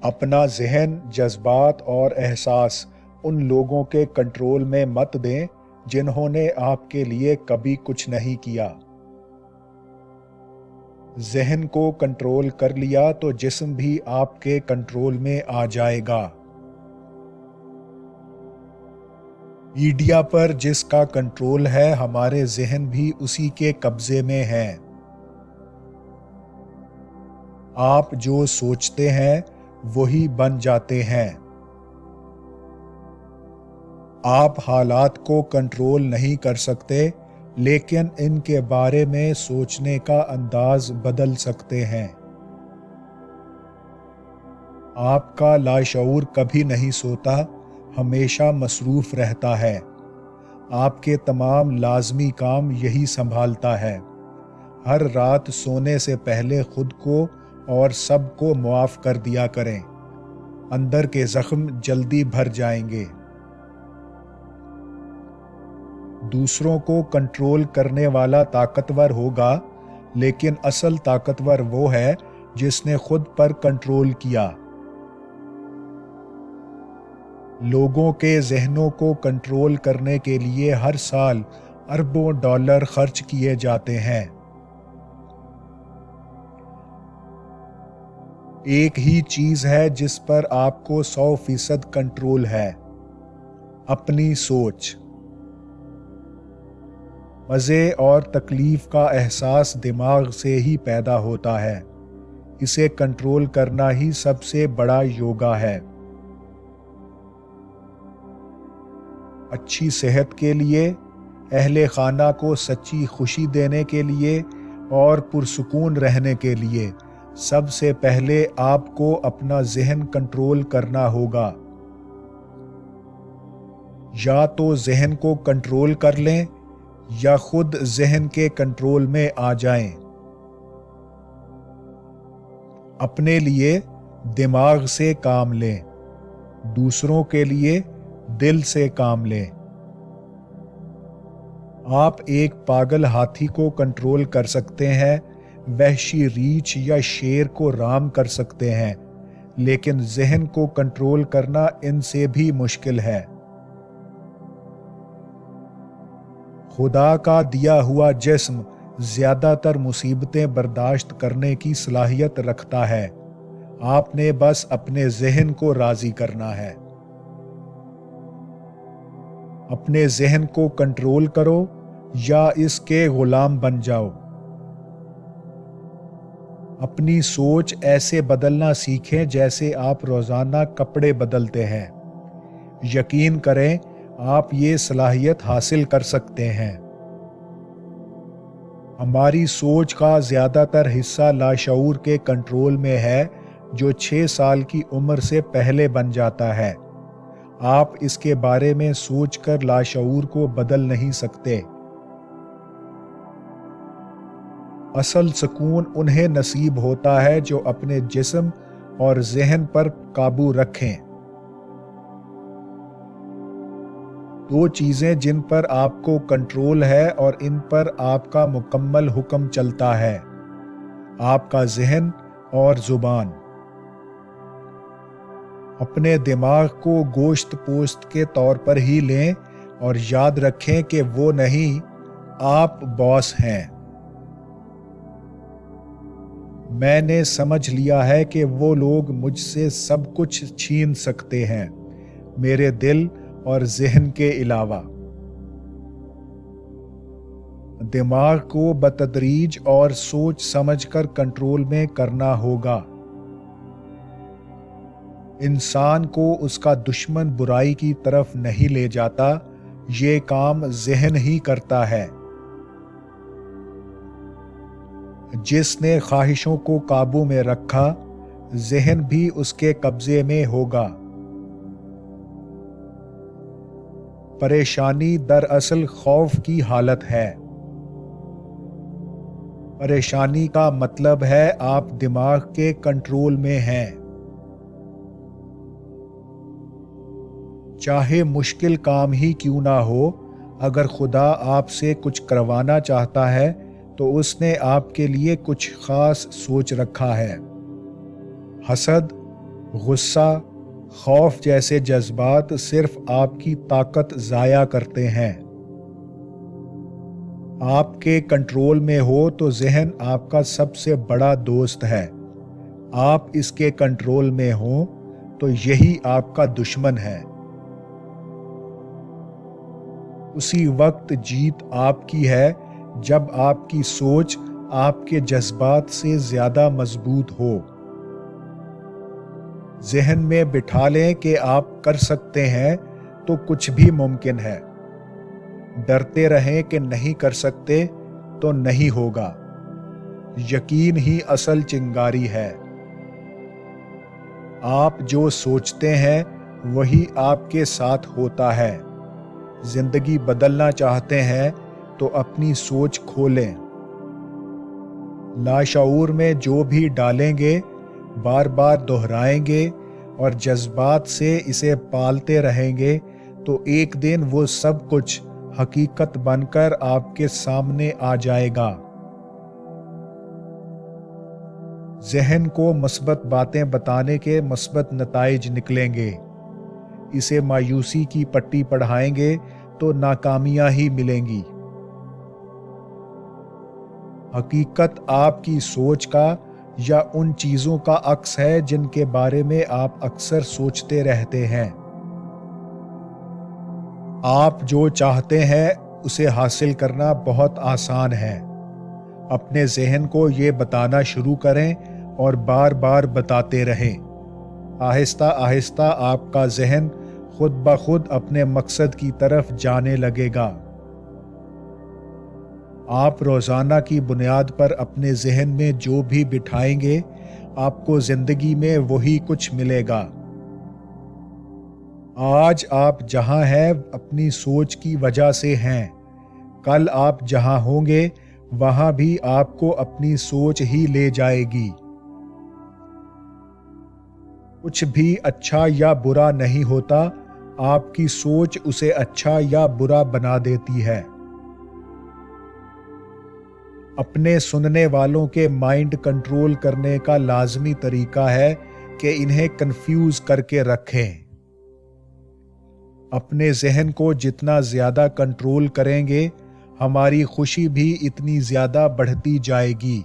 اپنا ذہن، جذبات اور احساس ان لوگوں کے کنٹرول میں مت دیں جنہوں نے آپ کے لیے کبھی کچھ نہیں کیا۔ ذہن کو کنٹرول کر لیا تو جسم بھی آپ کے کنٹرول میں آ جائے گا۔ میڈیا پر جس کا کنٹرول ہے، ہمارے ذہن بھی اسی کے قبضے میں ہے۔ آپ جو سوچتے ہیں وہی بن جاتے ہیں۔ آپ حالات کو کنٹرول نہیں کر سکتے، لیکن ان کے بارے میں سوچنے کا انداز بدل سکتے ہیں۔ آپ کا لاشعور کبھی نہیں سوتا، ہمیشہ مصروف رہتا ہے۔ آپ کے تمام لازمی کام یہی سنبھالتا ہے۔ ہر رات سونے سے پہلے خود کو اور سب کو معاف کر دیا کریں۔ اندر کے زخم جلدی بھر جائیں گے۔ دوسروں کو کنٹرول کرنے والا طاقتور ہوگا، لیکن اصل طاقتور وہ ہے جس نے خود پر کنٹرول کیا۔ لوگوں کے ذہنوں کو کنٹرول کرنے کے لیے ہر سال اربوں ڈالر خرچ کیے جاتے ہیں۔ ایک ہی چیز ہے جس پر آپ کو 100% کنٹرول ہے، اپنی سوچ۔ مزے اور تکلیف کا احساس دماغ سے ہی پیدا ہوتا ہے۔ اسے کنٹرول کرنا ہی سب سے بڑا یوگا ہے۔ اچھی صحت کے لیے، اہل خانہ کو سچی خوشی دینے کے لیے اور پرسکون رہنے کے لیے سب سے پہلے آپ کو اپنا ذہن کنٹرول کرنا ہوگا۔ یا تو ذہن کو کنٹرول کر لیں یا خود ذہن کے کنٹرول میں آ جائیں۔ اپنے لیے دماغ سے کام لیں، دوسروں کے لیے دل سے کام لیں۔ آپ ایک پاگل ہاتھی کو کنٹرول کر سکتے ہیں، وحشی ریچھ یا شیر کو رام کر سکتے ہیں، لیکن ذہن کو کنٹرول کرنا ان سے بھی مشکل ہے۔ خدا کا دیا ہوا جسم زیادہ تر مصیبتیں برداشت کرنے کی صلاحیت رکھتا ہے۔ آپ نے بس اپنے ذہن کو راضی کرنا ہے۔ اپنے ذہن کو کنٹرول کرو یا اس کے غلام بن جاؤ۔ اپنی سوچ ایسے بدلنا سیکھیں جیسے آپ روزانہ کپڑے بدلتے ہیں۔ یقین کریں، آپ یہ صلاحیت حاصل کر سکتے ہیں۔ ہماری سوچ کا زیادہ تر حصہ لاشعور کے کنٹرول میں ہے، جو 6 سال کی عمر سے پہلے بن جاتا ہے۔ آپ اس کے بارے میں سوچ کر لاشعور کو بدل نہیں سکتے۔ اصل سکون انہیں نصیب ہوتا ہے جو اپنے جسم اور ذہن پر قابو رکھیں۔ 2 چیزیں جن پر آپ کو کنٹرول ہے اور ان پر آپ کا مکمل حکم چلتا ہے، آپ کا ذہن اور زبان۔ اپنے دماغ کو گوشت پوست کے طور پر ہی لیں اور یاد رکھیں کہ وہ نہیں، آپ باس ہیں۔ میں نے سمجھ لیا ہے کہ وہ لوگ مجھ سے سب کچھ چھین سکتے ہیں، میرے دل اور ذہن کے علاوہ۔ دماغ کو بتدریج اور سوچ سمجھ کر کنٹرول میں کرنا ہوگا۔ انسان کو اس کا دشمن برائی کی طرف نہیں لے جاتا، یہ کام ذہن ہی کرتا ہے۔ جس نے خواہشوں کو قابو میں رکھا، ذہن بھی اس کے قبضے میں ہوگا۔ پریشانی دراصل خوف کی حالت ہے۔ پریشانی کا مطلب ہے آپ دماغ کے کنٹرول میں ہیں۔ چاہے مشکل کام ہی کیوں نہ ہو، اگر خدا آپ سے کچھ کروانا چاہتا ہے تو اس نے آپ کے لیے کچھ خاص سوچ رکھا ہے۔ حسد، غصہ، خوف جیسے جذبات صرف آپ کی طاقت ضائع کرتے ہیں۔ آپ کے کنٹرول میں ہو تو ذہن آپ کا سب سے بڑا دوست ہے۔ آپ اس کے کنٹرول میں ہوں تو یہی آپ کا دشمن ہے۔ اسی وقت جیت آپ کی ہے جب آپ کی سوچ آپ کے جذبات سے زیادہ مضبوط ہو۔ ذہن میں بٹھا لیں کہ آپ کر سکتے ہیں تو کچھ بھی ممکن ہے۔ ڈرتے رہیں کہ نہیں کر سکتے تو نہیں ہوگا۔ یقین ہی اصل چنگاری ہے۔ آپ جو سوچتے ہیں وہی آپ کے ساتھ ہوتا ہے۔ زندگی بدلنا چاہتے ہیں تو اپنی سوچ کھولیں۔ لاشعور میں جو بھی ڈالیں گے بار بار دہرائیں گے اور جذبات سے اسے پالتے رہیں گے تو ایک دن وہ سب کچھ حقیقت بن کر آپ کے سامنے آ جائے گا۔ ذہن کو مثبت باتیں بتانے کے مثبت نتائج نکلیں گے۔ اسے مایوسی کی پٹی پڑھائیں گے تو ناکامیاں ہی ملیں گی۔ حقیقت آپ کی سوچ کا یا ان چیزوں کا عکس ہے جن کے بارے میں آپ اکثر سوچتے رہتے ہیں۔ آپ جو چاہتے ہیں اسے حاصل کرنا بہت آسان ہے۔ اپنے ذہن کو یہ بتانا شروع کریں اور بار بار بتاتے رہیں۔ آہستہ آہستہ آپ کا ذہن خود بخود اپنے مقصد کی طرف جانے لگے گا۔ آپ روزانہ کی بنیاد پر اپنے ذہن میں جو بھی بٹھائیں گے آپ کو زندگی میں وہی کچھ ملے گا۔ آج آپ جہاں ہیں اپنی سوچ کی وجہ سے ہیں۔ کل آپ جہاں ہوں گے وہاں بھی آپ کو اپنی سوچ ہی لے جائے گی۔ کچھ بھی اچھا یا برا نہیں ہوتا، آپ کی سوچ اسے اچھا یا برا بنا دیتی ہے۔ اپنے سننے والوں کے مائنڈ کنٹرول کرنے کا لازمی طریقہ ہے کہ انہیں کنفیوز کر کے رکھیں۔ اپنے ذہن کو جتنا زیادہ کنٹرول کریں گے ہماری خوشی بھی اتنی زیادہ بڑھتی جائے گی۔